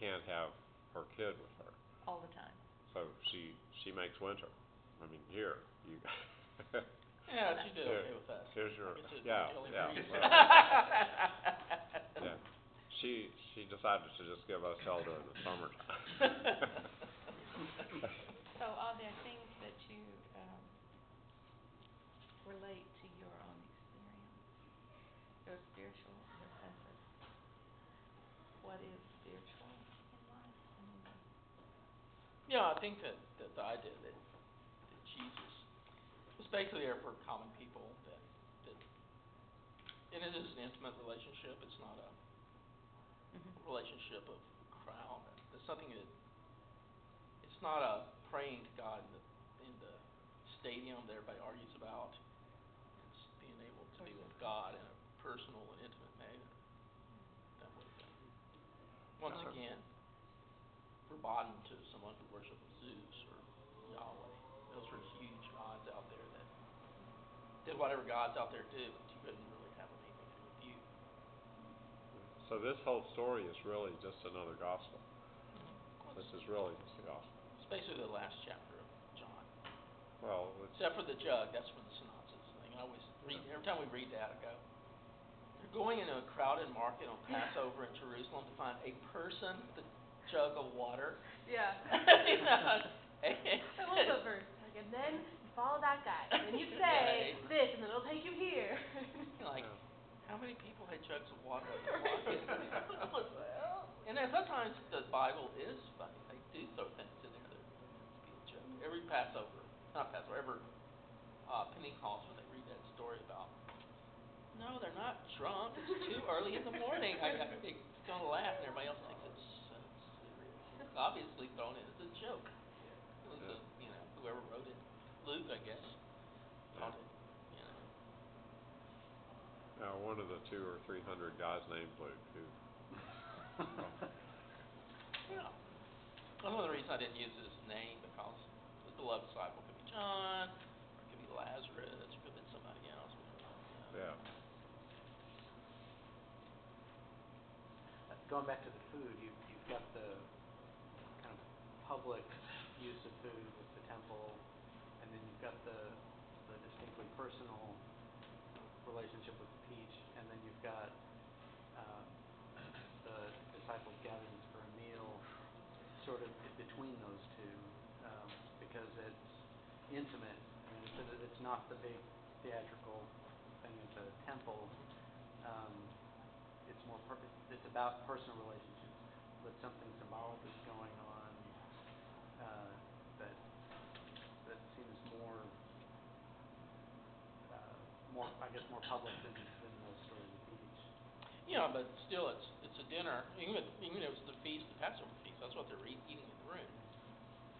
can't have her kid with her. All the time. So she makes winter. I mean, here you. Yeah, she did okay with us. Here's your yeah. Well, yeah. She decided to just give us hell during the summertime. So are there things that you relate to your own experience, your spiritual, your sense of what is spiritual in life? I mean, Yeah, I think that the idea that Jesus was basically there for common people, that and it is an intimate relationship. It's not a relationship of crowd. It's something that it's not a praying to God in the stadium that everybody argues about. It's being able to be with God in a personal and intimate manner. That would once again verboten to someone who worships Zeus or Yahweh. Those are huge gods out there that did whatever gods out there do, but you couldn't really have anything to do with you. So this whole story is really just another gospel. Mm-hmm. This is really just the gospel. It's basically the last chapter of John. Well, except for the jug, that's from the synopsis thing. I always read every time we read that, I go, they're going into a crowded market on Passover in Jerusalem to find a person with a jug of water. Yeah. You know, I love that verse. Like, and then you follow that guy, and then you say this, and then it'll take you here. Like, how many people had jugs of water in the market? And then sometimes the Bible is funny. They do throw things in there that are meant to be a joke. Every Passover, not Passover, every Pentecost, when they read that story about, no, they're not drunk. It's too early in the morning. It's going to laugh, and everybody else thinks it's so serious. It's obviously thrown in as a joke. It was whoever wrote it, Luke, I guess, thought it. Now, one of the 200 or 300 guys named Luke who. Yeah. One of the reasons I didn't use his name because the beloved disciple could be John, or it could be Lazarus, or it could have been somebody else. Yeah. Going back to the food, you've got the kind of public use of food with the temple, and then you've got the distinctly personal relationship with the peach, and then you've got the disciples gathering for a meal, sort of between those two, because it's intimate. I mean, it's not the big theatrical thing at the temple. It's more it's about personal relationships, but something symbolic is going on that seems more I guess more public than the story of the peach. Yeah, but still, it's a dinner. Even if it was the feast, the Passover feast, that's what they're eating in the room.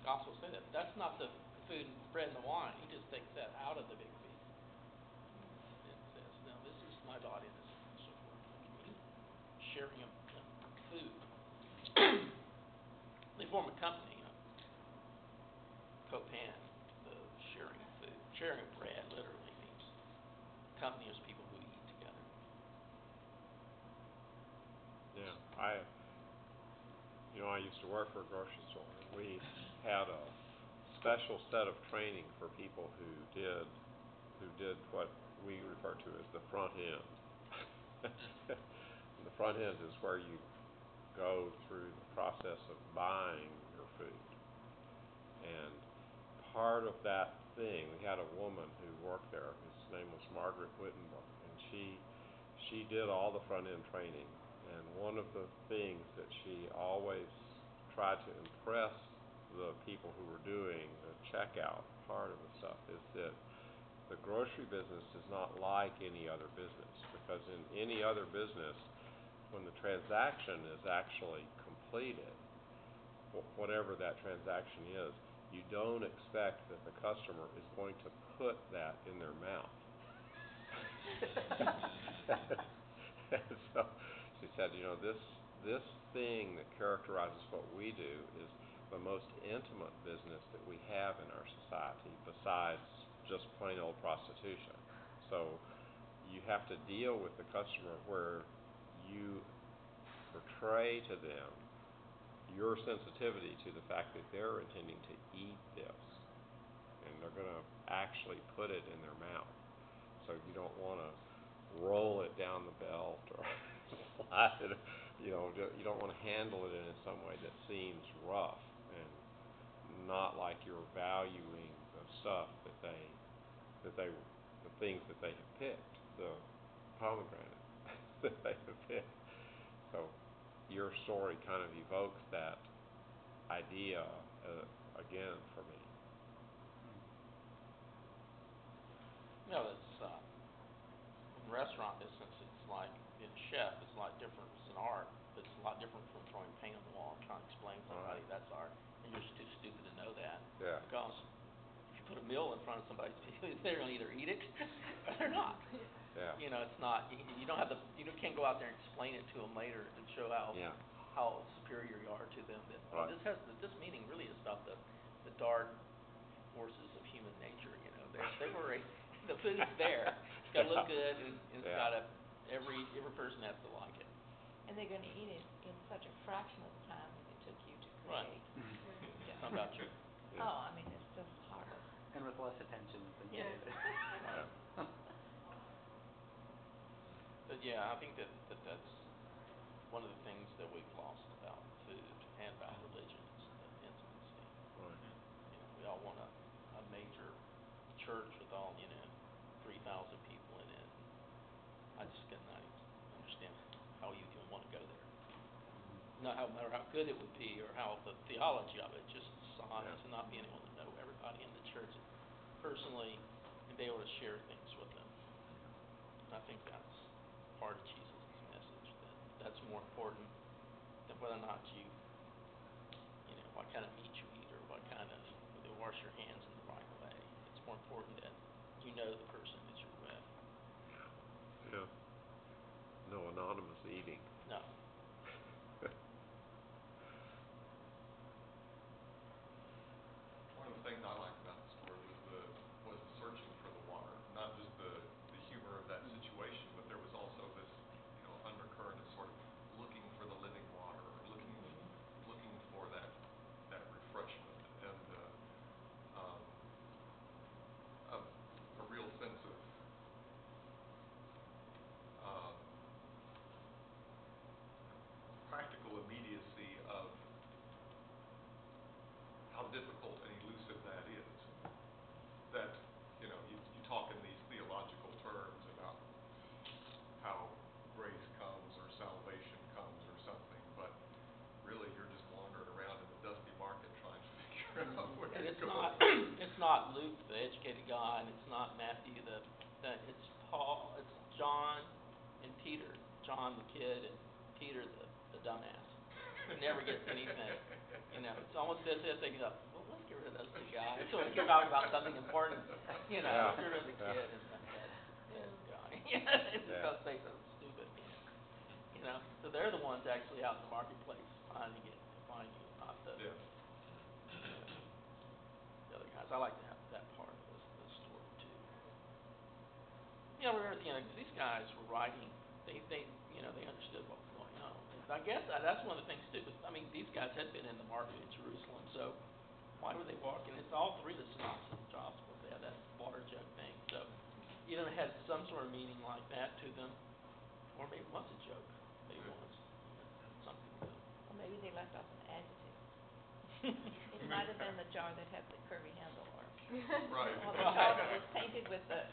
The Gospels say that. But that's not the food, bread, and the wine. He just takes that out of the big feast. It says, "No, this is my body, and this is my so forth." Like sharing of food. They form a company. Copan, the sharing of food, sharing of bread, literally means company is people who eat together. Yeah, I used to work for a grocery store. We had a special set of training for people who did what we refer to as the front end. The front end is where you go through the process of buying your food. And part of that thing, we had a woman who worked there, whose name was Margaret Wittenberg, and she did all the front end training. And one of the things that she always tried to impress the people who were doing the checkout part of the stuff is that the grocery business is not like any other business, because in any other business, when the transaction is actually completed, whatever that transaction is, you don't expect that the customer is going to put that in their mouth. And so she said, this thing that characterizes what we do is the most intimate business that we have in our society, besides just plain old prostitution. So you have to deal with the customer where you portray to them your sensitivity to the fact that they're intending to eat this, and they're going to actually put it in their mouth. So you don't want to roll it down the belt or slide it, you don't want to handle it in some way that seems rough and not like you're valuing the stuff the things that they have picked, the pomegranate that they have picked. So your story kind of evokes that idea again for me. It's in restaurant business. It's like being a chef. It's a lot different. It's an art. But it's a lot different from throwing paint on the wall and trying to explain to somebody that's art. And you're just too stupid to know that. Yeah. Because if you put a meal in front of somebody, they're going to either eat it or they're not. Yeah. It's not. You don't have you can't go out there and explain it to them later and show how superior you are to them. That Right. This meaning really is about the dark forces of human nature. The food's there. It's got to look good, and it's got to. Every person has to like it. And they're going to eat it in such a fraction of the time that it took you to Right. create. Yeah. How about you? Yeah. Oh, I mean, it's just heartless. And with less attention than you Yeah. did. But yeah, I think that's one of the things that we've lost about food and about religion is the intimacy. Right. We all want a major church with all 3,000 people in it. I just cannot understand how you even want to go there. No matter how good it would be or how the theology of it, just to not being able to know everybody in the church personally and be able to share things with them. And I think that's part of Jesus' message, that's more important than whether or not what kind of meat you eat or whether you wash your hands in the right way. It's more important that you know the person that you're with. Yeah. No anonymous eating. No. One of the things I liked about the story was the searching for the water, not just the humor of that situation, but there was also this undercurrent of sort of looking for the living water, or looking for that refreshment, and a real sense of practical immediacy of how difficult and elusive that is. That you talk in these theological terms about how grace comes or salvation comes or something, but really you're just wandering around in the dusty market trying to figure out where And to go. it's not Luke, the educated guy, and it's not Matthew, it's Paul, it's John and Peter. John the kid and Peter the dumbass. Who never gets anything. It's almost as if they go, well, let's get rid of those two guys so we can talk about something important. Get rid of the kid and that guy. It's just going to say something stupid. So they're the ones actually out in the marketplace trying to find you, not the other guys. I like to have that part of the story too. Remember, these guys were writing. They understood what was going on. And I guess that's one of the things too. But these guys had been in the market in Jerusalem, so why were they walking? It's all three of the synoptic gospels. They had that water jug thing. So either it had some sort of meaning like that to them, or maybe it was a joke. Maybe it was something to. Or maybe they left off an adjective. It might have been the jar that had the curvy handle, or Right. the jar that was painted with the